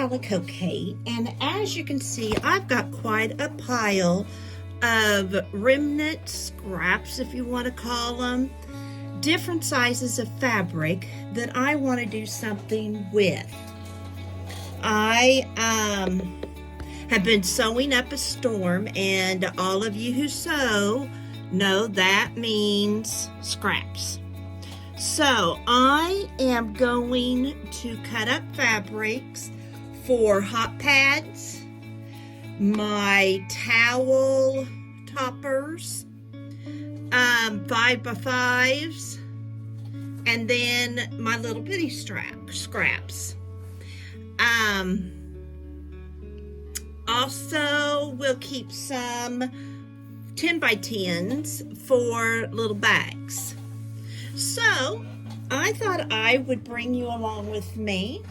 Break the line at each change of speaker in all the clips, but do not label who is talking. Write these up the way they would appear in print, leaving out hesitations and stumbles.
Calico Kate, and as you can see, I've got quite a pile of remnant scraps, if you want to call them, different sizes of fabric that I want to do something with. I have been sewing up a storm, and all of you who sew know that means scraps. So I am going to cut up fabrics for hot pads, my towel toppers, 5x5s, and then my little bitty scraps. Also, we'll keep some 10x10s for little bags. So, I thought I would bring you along with me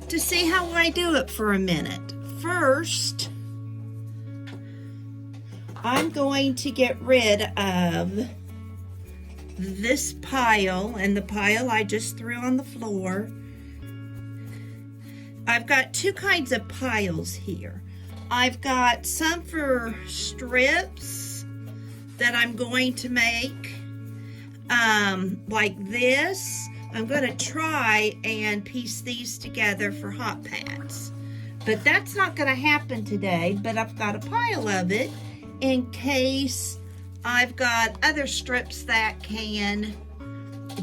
to see how I do it for a minute. First, I'm going to get rid of this pile and the pile I just threw on the floor. I've got two kinds of piles here. I've got some for strips that I'm going to make like this. I'm going to try and piece these together for hot pads, but that's not going to happen today. But I've got a pile of it in case I've got other strips that can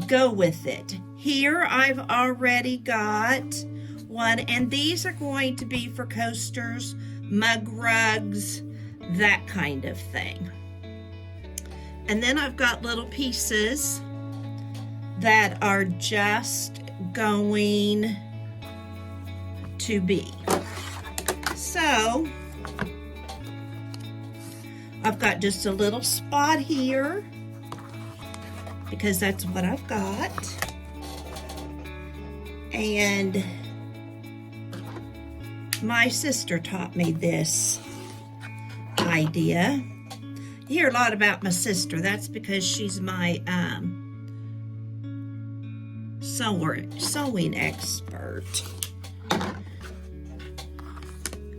go with it. Here I've already got one, and these are going to be for coasters, mug rugs, that kind of thing. And then I've got little pieces that are just going to be. So I've got just a little spot here because that's what I've got. And my sister taught me this idea. You hear a lot about my sister. That's because she's my sewing expert.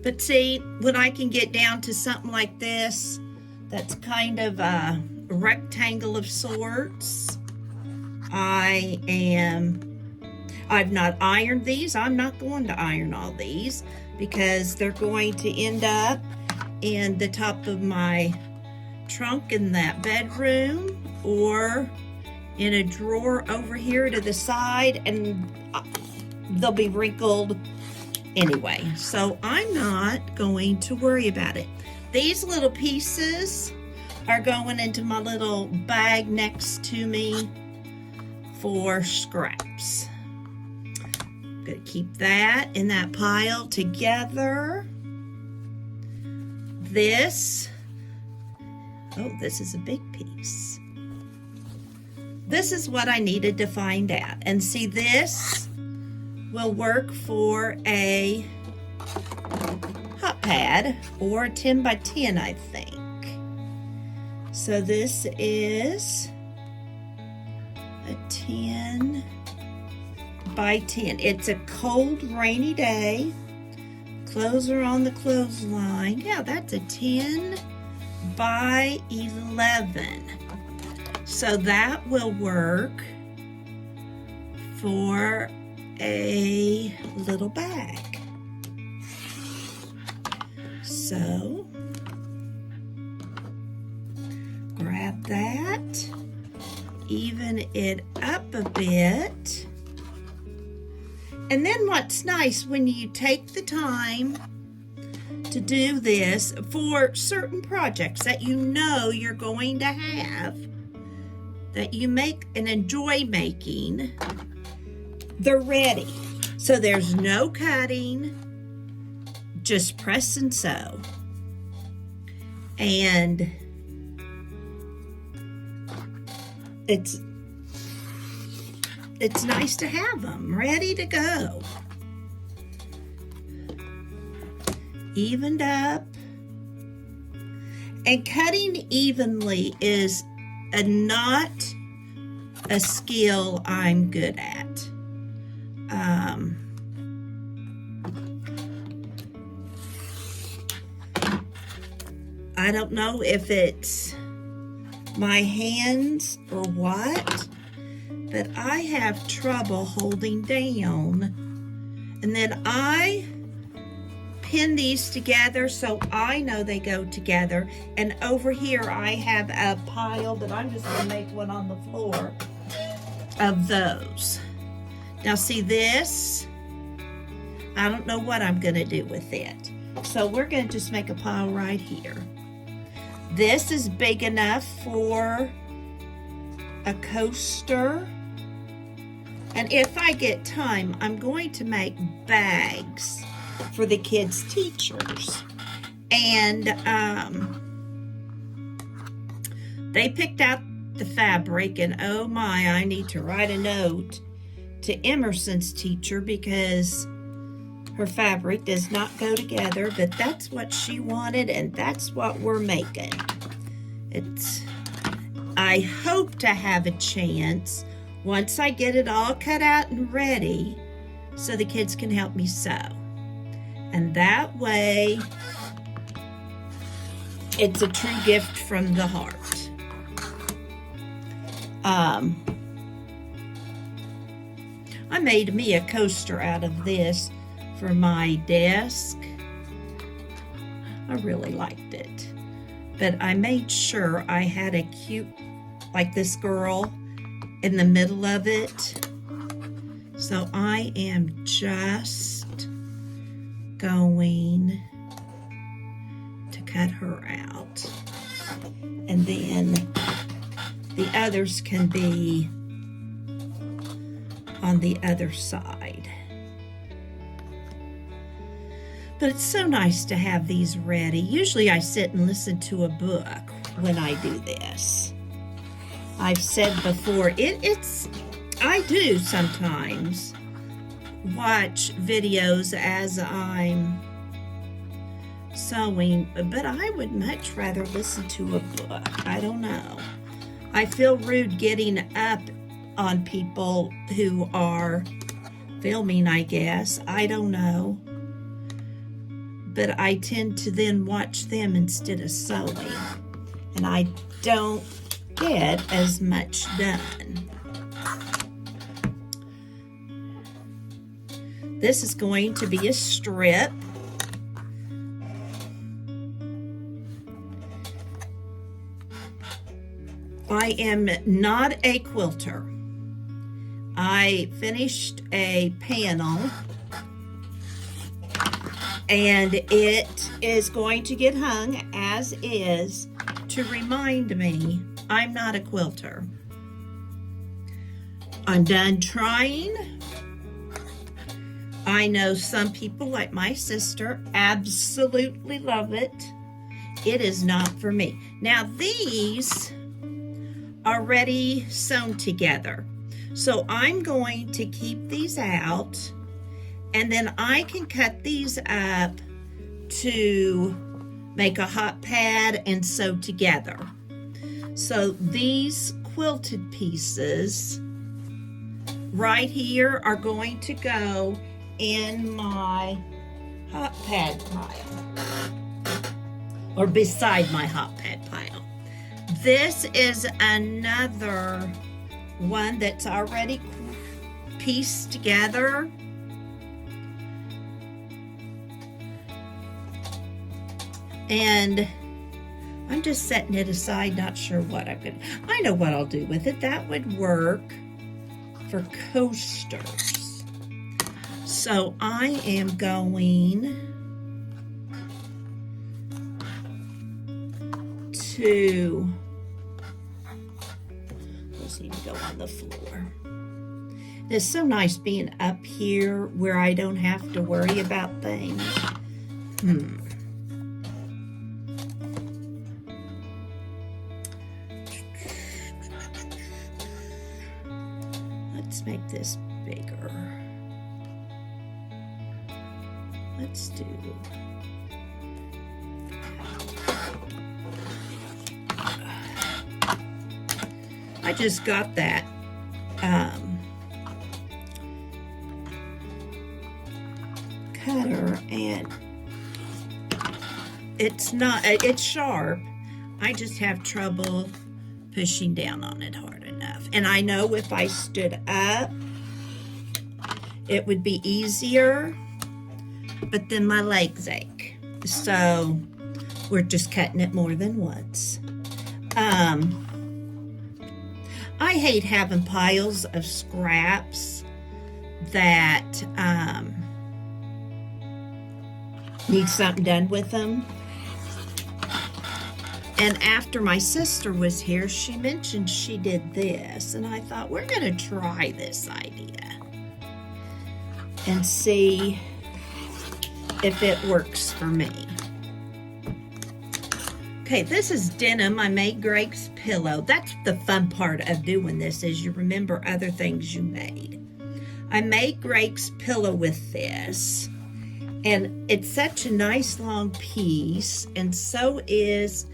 But see, when I can get down to something like this, that's kind of a rectangle of sorts, I've not ironed these. I'm not going to iron all these because they're going to end up in the top of my trunk in that bedroom or in a drawer over here to the side, and they'll be wrinkled anyway. So I'm not going to worry about it. These little pieces are going into my little bag next to me for scraps. I'm going to keep that in that pile together. This is a big piece. This is what I needed to find out. And see, this will work for a hot pad or 10x10, I think. So this is a 10x10. It's a cold, rainy day. Clothes are on the clothesline. Yeah, that's a 10x11. So that will work for a little bag. So grab that, even it up a bit. And then what's nice, when you take the time to do this for certain projects that you know you're going to have, that you make and enjoy making, they're ready. So there's no cutting, just press and sew. And it's nice to have them ready to go. Evened up. And cutting evenly is not a skill I'm good at. I don't know if it's my hands or what, but I have trouble holding down. And then I pin these together so I know they go together. And over here I have a pile that I'm just gonna make one on the floor of those. Now see this? I don't know what I'm gonna do with it. So we're gonna just make a pile right here. This is big enough for a coaster. And if I get time, I'm going to make bags for the kids' teachers. And they picked out the fabric, and oh my, I need to write a note to Emerson's teacher because her fabric does not go together, but that's what she wanted, and that's what we're making. I hope to have a chance once I get it all cut out and ready so the kids can help me sew. And that way, it's a true gift from the heart. I made me a coaster out of this for my desk. I really liked it. But I made sure I had a cute, like this girl, in the middle of it. So I am just going to cut her out. And then the others can be on the other side. But it's so nice to have these ready. Usually I sit and listen to a book when I do this. I've said before, I do sometimes watch videos as I'm sewing, but I would much rather listen to a book. I don't know. I feel rude getting up on people who are filming, I guess. I don't know. But I tend to then watch them instead of sewing. And I don't get as much done. This is going to be a strip. I am not a quilter. I finished a panel and it is going to get hung as is to remind me I'm not a quilter. I'm done trying. I know some people, like my sister, absolutely love it. It is not for me. Now these are already sewn together. So I'm going to keep these out, and then I can cut these up to make a hot pad and sew together. So these quilted pieces right here are going to go in my hot pad pile, or beside my hot pad pile. This is another one that's already pieced together. And I'm just setting it aside, not sure what I'm gonna, I know what I'll do with it. That would work for coasters. So I am going to, those need to go on the floor. It's so nice being up here where I don't have to worry about things. Let's make this bigger. Let's do, I just got that cutter, and it's not, it's sharp. I just have trouble pushing down on it hard enough. And I know if I stood up, it would be easier, but then my legs ache. So we're just cutting it more than once. I hate having piles of scraps that need something done with them. And after my sister was here, she mentioned she did this, and I thought, we're gonna try this idea and see if it works for me. Okay, this is denim. I made Greg's pillow. That's the fun part of doing this, is you remember other things you made. I made Greg's pillow with this, and it's such a nice long piece, and so is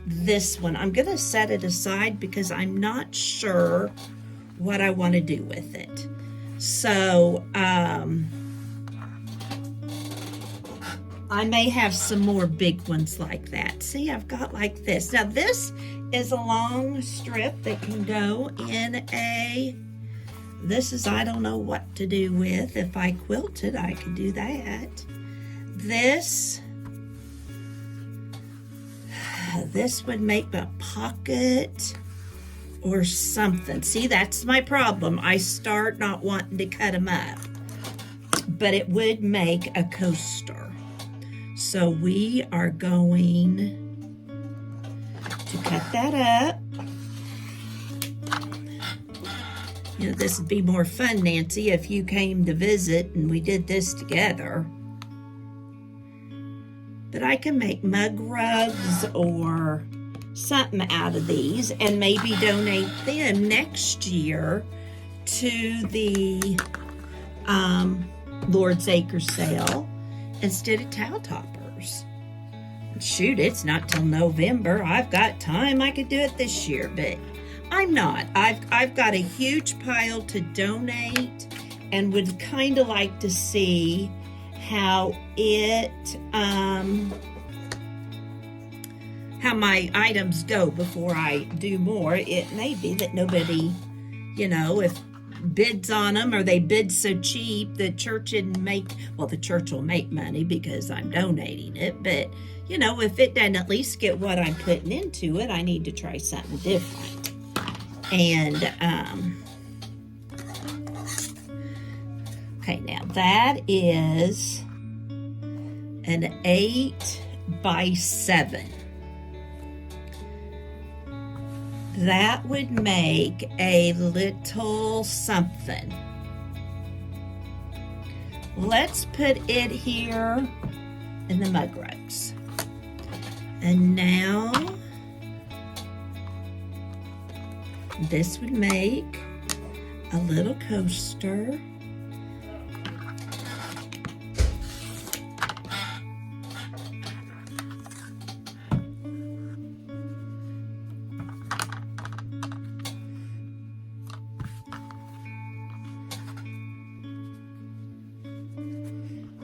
this one. I'm gonna set it aside because I'm not sure what I want to do with it. So, I may have some more big ones like that. See, I've got like this. Now this is a long strip that can go in this is, I don't know what to do with. If I quilted, I could do that. This would make a pocket or something. See, that's my problem. I start not wanting to cut them up, but it would make a coaster. So we are going to cut that up. You know, this would be more fun, Nancy, if you came to visit and we did this together. But I can make mug rugs or something out of these and maybe donate them next year to the Lord's Acre sale instead of towel toppers. Shoot, it's not till November. I've got time. I could do it this year, but I'm not. I've got a huge pile to donate and would kind of like to see how my items go before I do more. It may be that nobody, you know, if bids on them or they bid so cheap, the church didn't make, well, the church will make money because I'm donating it, but you know, if it doesn't at least get what I'm putting into it, I need to try something different. And okay, now that is an 8x7. That would make a little something. Let's put it here in the mug rugs. And now this would make a little coaster.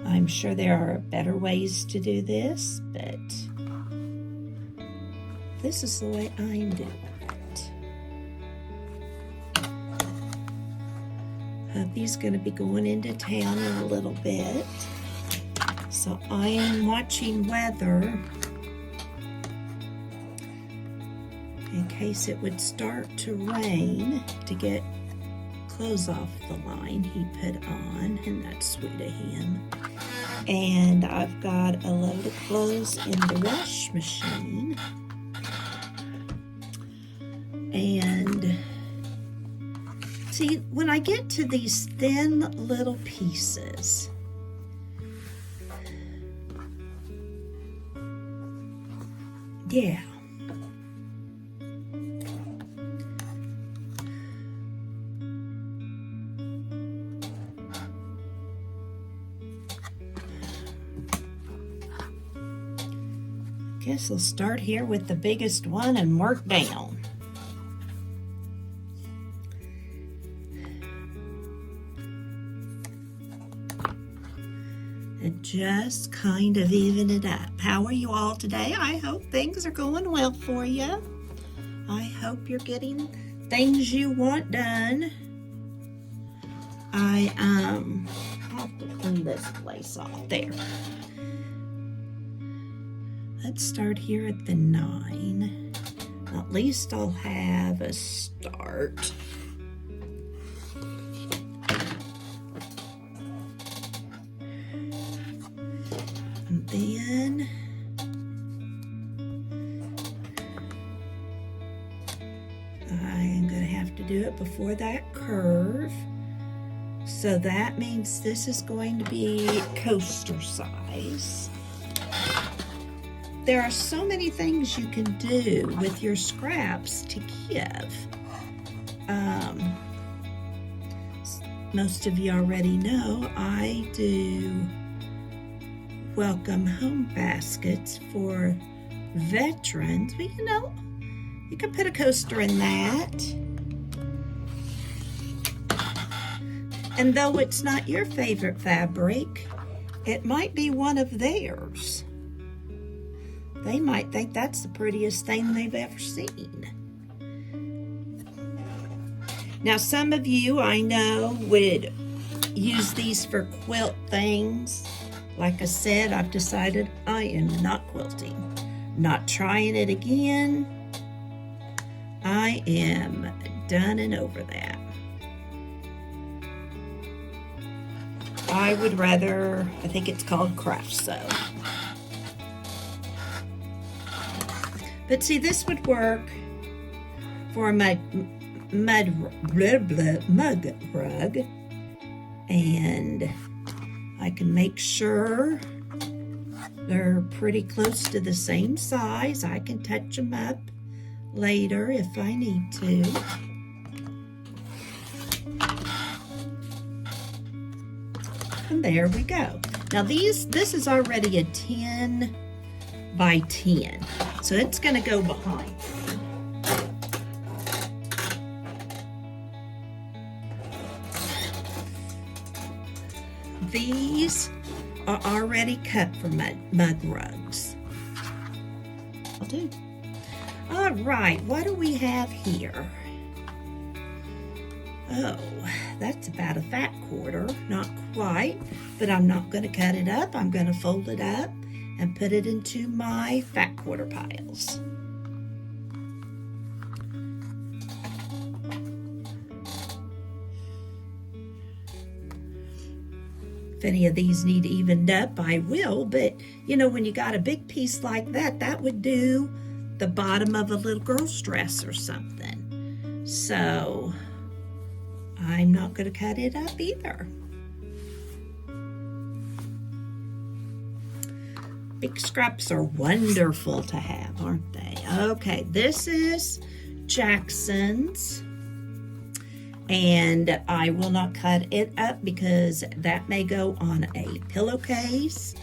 I'm sure there are better ways to do this, but this is the way I'm doing it. Hubby's going to be going into town in a little bit, so I am watching weather in case it would start to rain to get clothes off the line he put on, and that's sweet of him. And I've got a load of clothes in the wash machine. And see, when I get to these thin little pieces, yeah. Guess I'll start here with the biggest one and work down. and just kind of even it up. How are you all today? I hope things are going well for you. I hope you're getting things you want done. I have to clean this place off there. Let's start here at the 9. At least I'll have a start. And then I am going to have to do it before that curve. So that means this is going to be coaster size. There are so many things you can do with your scraps to give. Most of you already know I do welcome home baskets for veterans. But you know, you can put a coaster in that. And though it's not your favorite fabric, it might be one of theirs. They might think that's the prettiest thing they've ever seen. Now, some of you I know would use these for quilt things. Like I said, I've decided I am not quilting. Not trying it again. I am done and over that. I would rather, I think it's called craft sew. But see, this would work for a mug rug, and I can make sure they're pretty close to the same size. I can touch them up later if I need to. And there we go. Now this is already a 10 by 10. So it's going to go behind. These are already cut for mug rugs. I'll do. All right, what do we have here? Oh, that's about a fat quarter. Not quite, but I'm not going to cut it up. I'm going to fold it up and put it into my fat quarter piles. If any of these need evened up, I will, but you know, when you got a big piece like that, that would do the bottom of a little girl's dress or something. So I'm not going to cut it up either. Big scraps are wonderful to have, aren't they? Okay, this is Jackson's, and I will not cut it up because that may go on a pillowcase.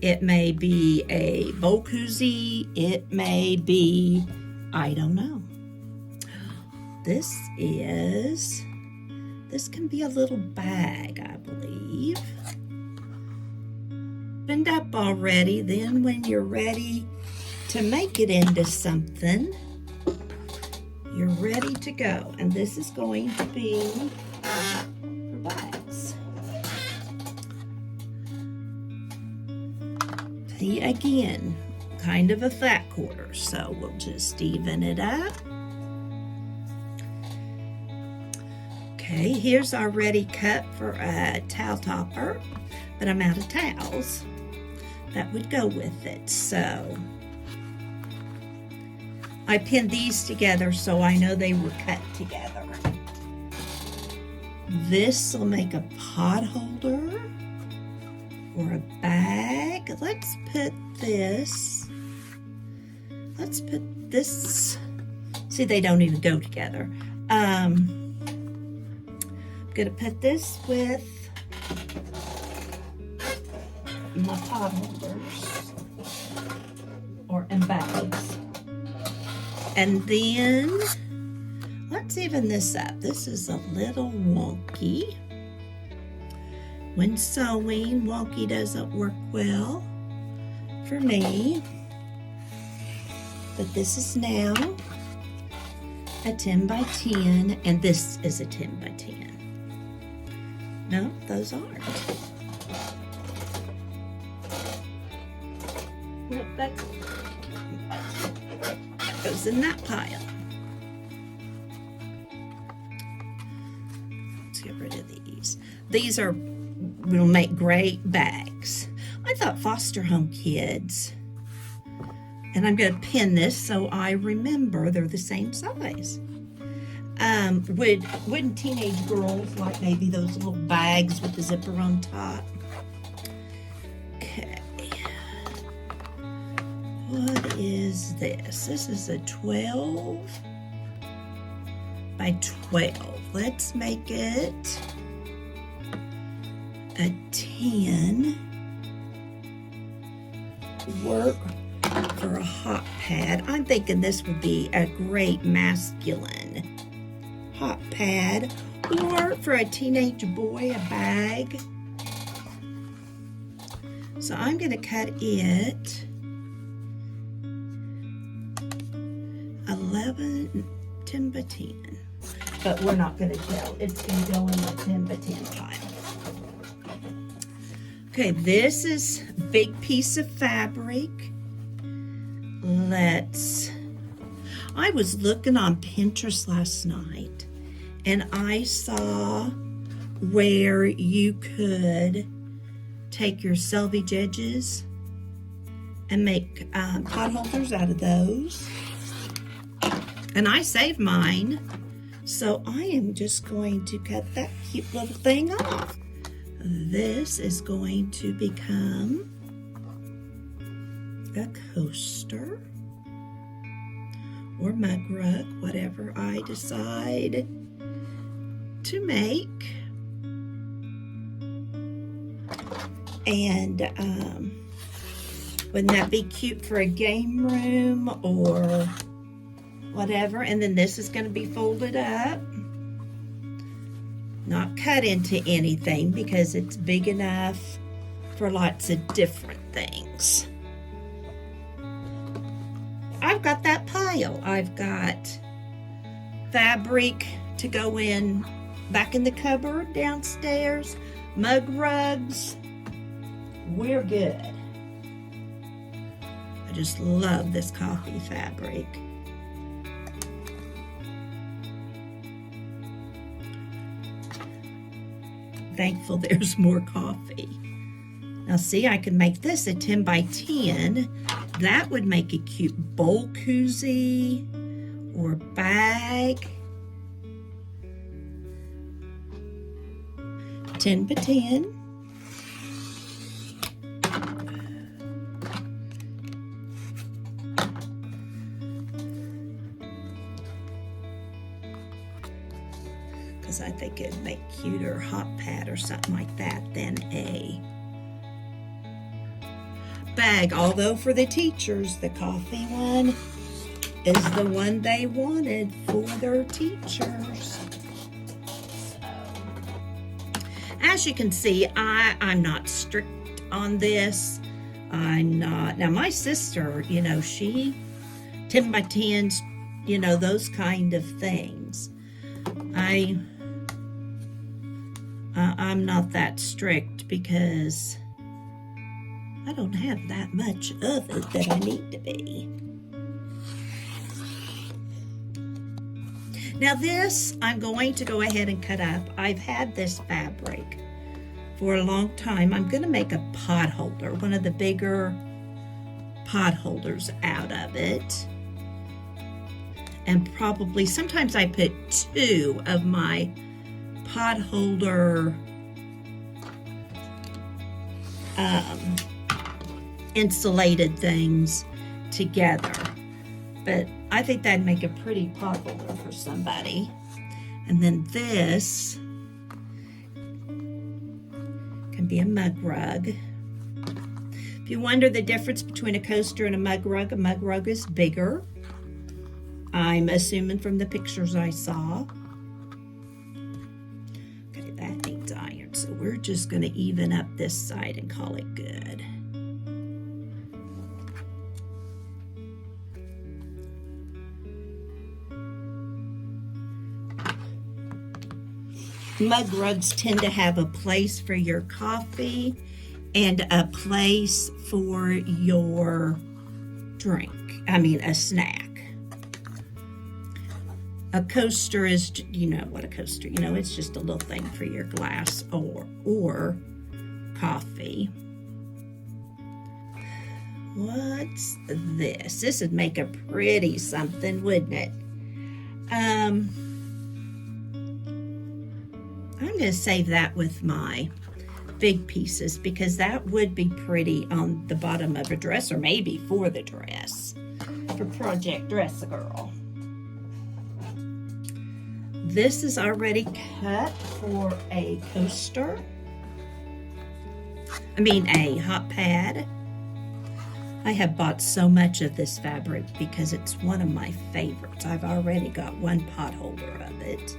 It may be a bowl koozie. It may be, I don't know. This can be a little bag, I believe. Opened up already. Then when you're ready to make it into something, you're ready to go. And this is going to be for bags. See, again, kind of a fat quarter, so we'll just even it up. Okay, here's already cut for a towel topper, but I'm out of towels that would go with it. So I pinned these together so I know they were cut together. This will make a pot holder or a bag. Let's put this, see, they don't even go together. I'm gonna put this with my pot holders and bags. And then let's even this up. This is a little wonky. When sewing, wonky doesn't work well for me. But this is now a 10 by 10, and this is a 10 by 10. No, those aren't. Nope, that goes in that pile. Let's get rid of these. These will make great bags. I thought foster home kids, and I'm going to pin this so I remember they're the same size. Wouldn't teenage girls like maybe those little bags with the zipper on top? Okay. What is this? This is a 12 by 12. Let's make it a 10. Work for a hot pad. I'm thinking this would be a great masculine hot pad, or for a teenage boy, a bag. So I'm going to cut it 10 by 10. But we're not going to tell. It's going to go in the 10 by 10 pile. Okay, this is a big piece of fabric. I was looking on Pinterest last night, and I saw where you could take your selvage edges and make pot holders out of those. And I saved mine, so I am just going to cut that cute little thing off. This is going to become a coaster or mug rug, whatever I decide to make. And wouldn't that be cute for a game room or whatever? And then this is going to be folded up, not cut into anything because it's big enough for lots of different things. I've got that pile. I've got fabric to go in back in the cupboard downstairs, mug rugs. We're good. I just love this coffee fabric. Thankful there's more coffee. Now see, I can make this a 10 by 10. That would make a cute bowl koozie or bag. 10 by 10. Because I think it'd make cuter hot pad or something like that than a bag. Although for the teachers, the coffee one is the one they wanted for their teachers. As you can see, I'm not strict on this. I'm not. Now my sister, she 10 by 10s, those kind of things. I'm not that strict because I don't have that much of it that I need to be. Now this, I'm going to go ahead and cut up. I've had this fabric for a long time. I'm going to make a pot holder, one of the bigger pot holders out of it. And probably, sometimes I put 2 of my pot holder insulated things together. But I think that'd make a pretty pot holder for somebody. And then this can be a mug rug. If you wonder the difference between a coaster and a mug rug is bigger. I'm assuming from the pictures I saw. Okay, that needs iron, so So we're just going to even up this side and call it good. Mug rugs tend to have a place for your coffee and a place for your drink. I mean, a snack. A coaster is, you know what a coaster, you know, it's just a little thing for your glass or coffee. What's this? This would make a pretty something, wouldn't it? I'm going to save that with my big pieces because that would be pretty on the bottom of a dress, or maybe for the dress, for Project Dress a Girl. This is already cut for a coaster. I mean a hot pad. I have bought so much of this fabric because it's one of my favorites. I've already got one pot holder of it.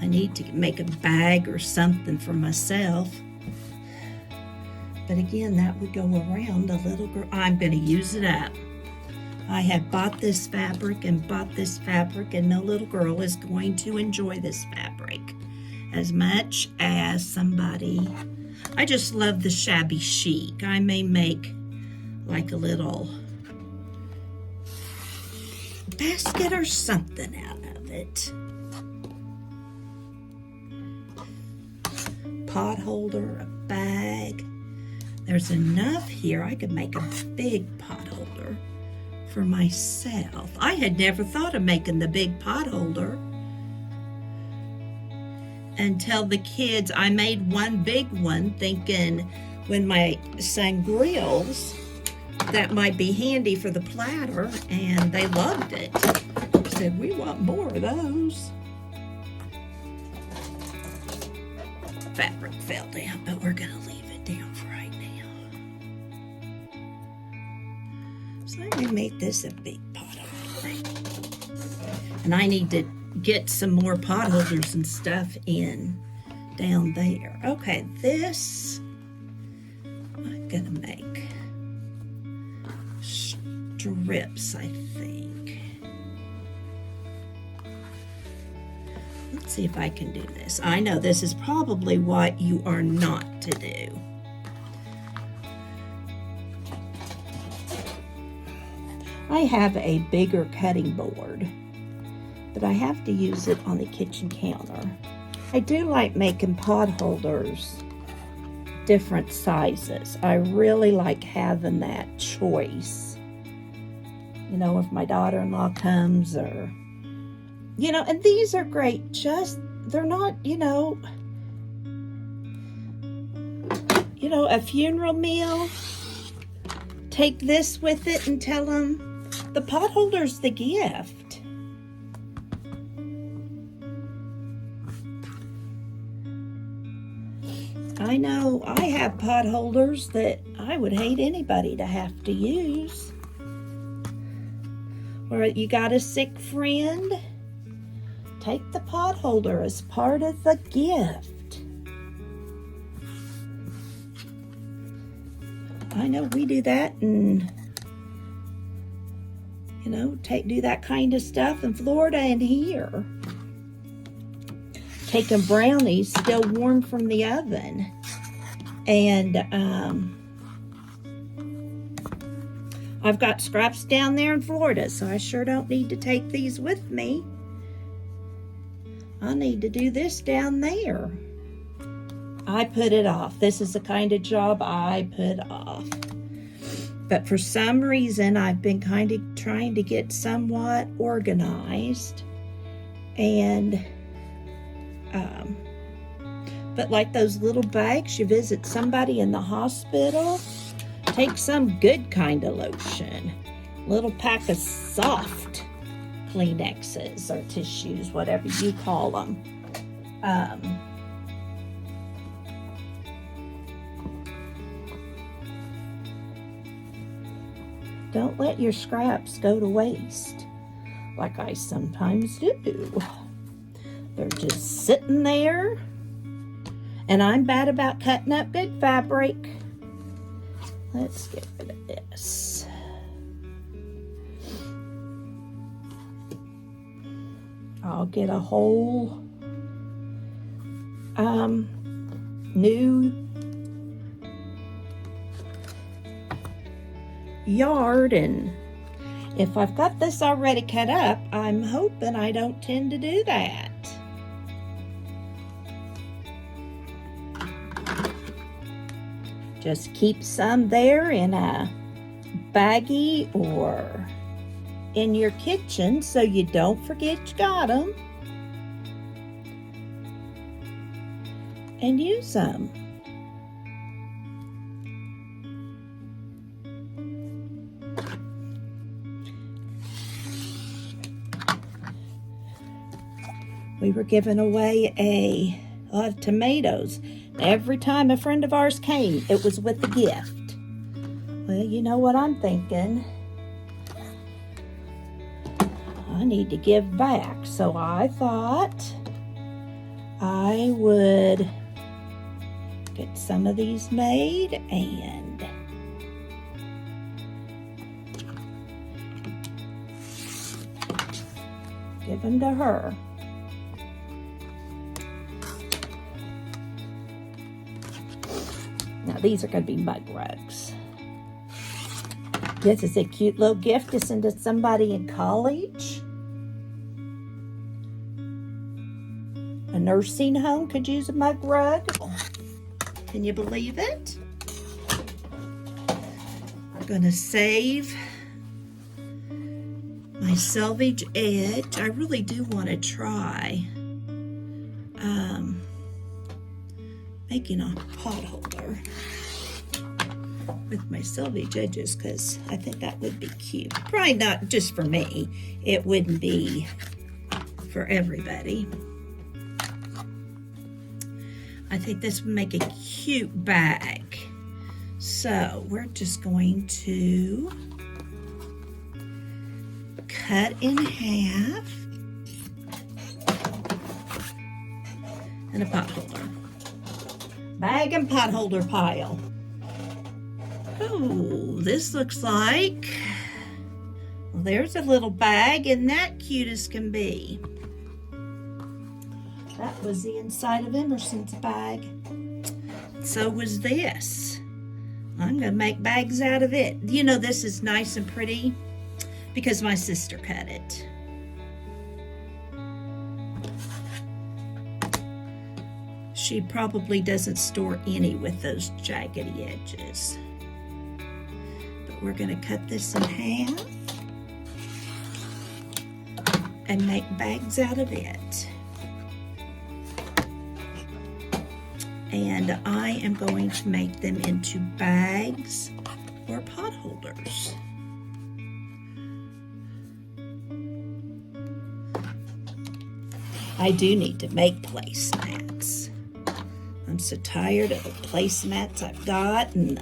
I need to make a bag or something for myself. But again, that would go around a little girl. I'm going to use it up. I have bought this fabric and bought this fabric, and no little girl is going to enjoy this fabric as much as somebody. I just love the shabby chic. I may make like a little basket or something out of it. Pot holder, a bag. There's enough here. I could make a big pot holder for myself. I had never thought of making the big pot holder until the kids. I made one big one thinking when my son grills that might be handy for the platter, and they loved it. Said, we want more of those. Fabric fell down, but we're gonna leave it down for right now. So I'm gonna make this a big pot holder. And I need to get some more pot holders and stuff in down there. Okay, this I'm gonna make strips, I think. Let's see if I can do this. I know this is probably what you are not to do. I have a bigger cutting board, but I have to use it on the kitchen counter. I do like making pot holders different sizes. I really like having that choice. You know, if my daughter-in-law comes, or you know, and these are great. Just, they're not, you know, a funeral meal. Take this with it and tell them the pot holder's the gift. I know I have pot holders that I would hate anybody to have to use. Or you got a sick friend, take the pot holder as part of the gift. I know we do that, and you know, do that kind of stuff in Florida and here. Taking brownies still warm from the oven, and I've got scraps down there in Florida, so I sure don't need to take these with me. I need to do this down there. I put it off. This is the kind of job I put off. But for some reason, I've been kind of trying to get somewhat organized. And, but like those little bags, you visit somebody in the hospital, take some good kind of lotion. Little pack of soft Kleenexes or tissues, whatever you call them. Don't let your scraps go to waste, like I sometimes do. They're just sitting there, And I'm bad about cutting up good fabric. Let's get rid of this. I'll get a whole new yard, and if I've got this already cut up, I'm hoping I don't tend to do that. Just keep some there in a baggie or in your kitchen so you don't forget you got them, and use them. We were giving away a lot of tomatoes. Every time a friend of ours came, it was with a gift. Well, you know what I'm thinking? I need to give back. So I thought I would get some of these made and give them to her. Now these are going to be mug rugs. This is a cute little gift to send to somebody in college. A nursing home could use a mug rug. Can you believe it? I'm going to save my selvage edge. I really do want to try making a pot holder with my selvage edges, because I think that would be cute. Probably not just for me. It wouldn't be for everybody. I think this would make a cute bag. So we're just going to cut in half and a pot holder. Bag and pot holder pile. Oh, this looks like, well, there's a little bag, and that cute as can be. That was the inside of Emerson's bag. So was this. I'm going to make bags out of it. You know, this is nice and pretty because my sister cut it. She probably doesn't store any with those jaggedy edges. But we're going to cut this in half and make bags out of it. And I am going to make them into bags or pot holders. I do need to make placemats. I'm so tired of the placemats I've got, and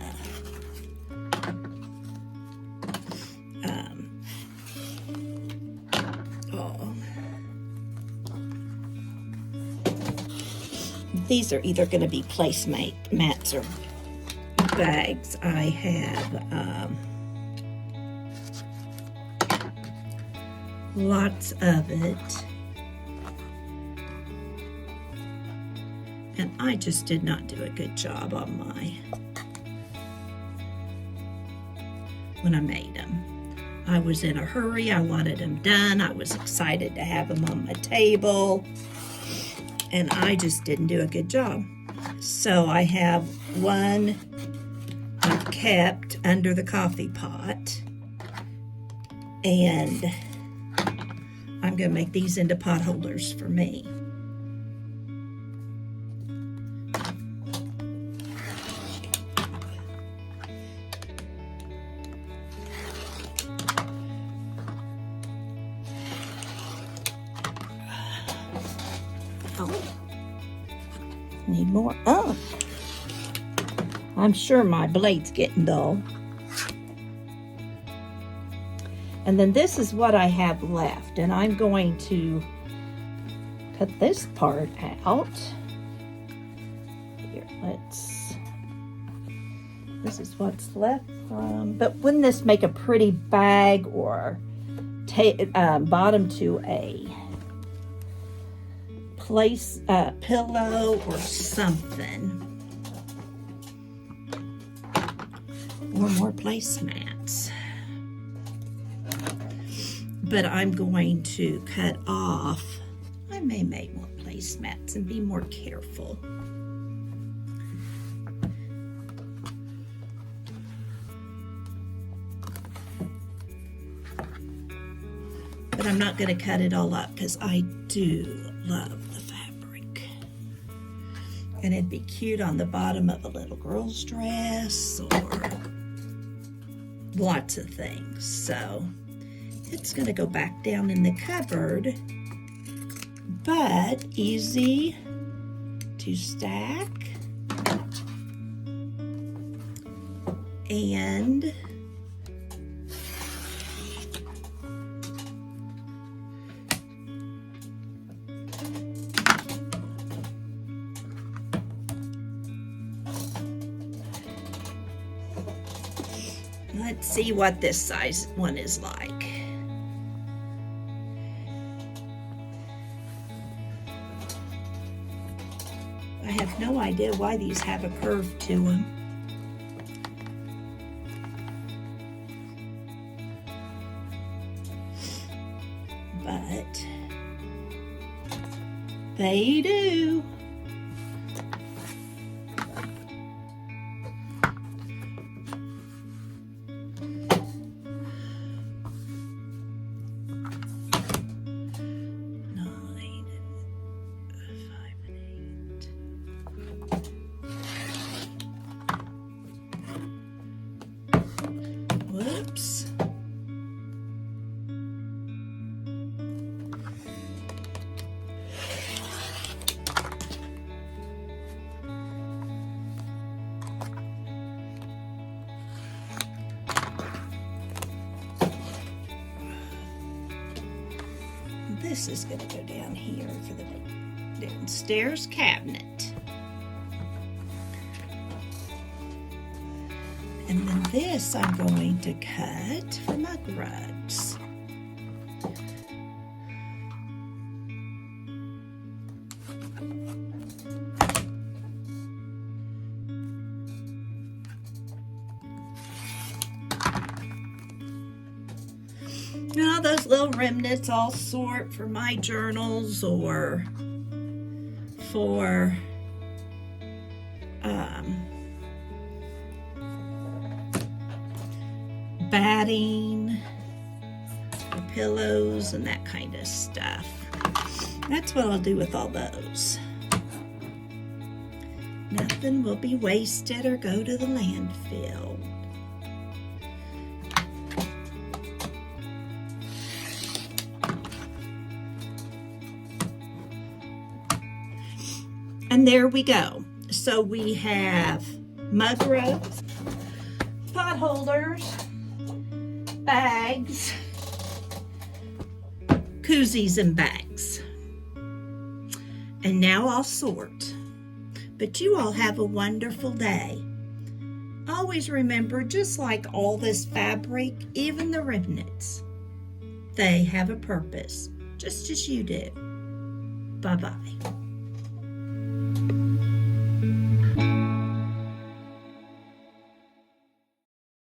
these are either going to be placemats or bags. I have lots of it. And I just did not do a good job on when I made them. I was in a hurry. I wanted them done. I was excited to have them on my table. And I just didn't do a good job. So I have one I've kept under the coffee pot. And I'm going to make these into pot holders for me. Need more. Oh, I'm sure my blade's getting dull. And then this is what I have left, and I'm going to cut this part out Here, this is what's left from, but wouldn't this make a pretty bag or bottom to a pillow or something? Or more placemats. But I'm going to cut off. I may make more placemats and be more careful. But I'm not going to cut it all up because I do love the fabric. And it'd be cute on the bottom of a little girl's dress or lots of things. So it's going to go back down in the cupboard, but easy to stack. And let's see what this size one is like. I have no idea why these have a curve to them. But they do. Whoops. This is going to go down here for the downstairs cabinet. And then this I'm going to cut for my rugs. Now those little remnants I'll sort for my journals or for batting, for pillows, and that kind of stuff. That's what I'll do with all those. Nothing will be wasted or go to the landfill. And there we go. So we have mug rugs, pot holders, bags, koozies and bags. And now I'll sort. But you all have a wonderful day. Always remember, just like all this fabric, even the remnants, they have a purpose, just as you do. Bye-bye.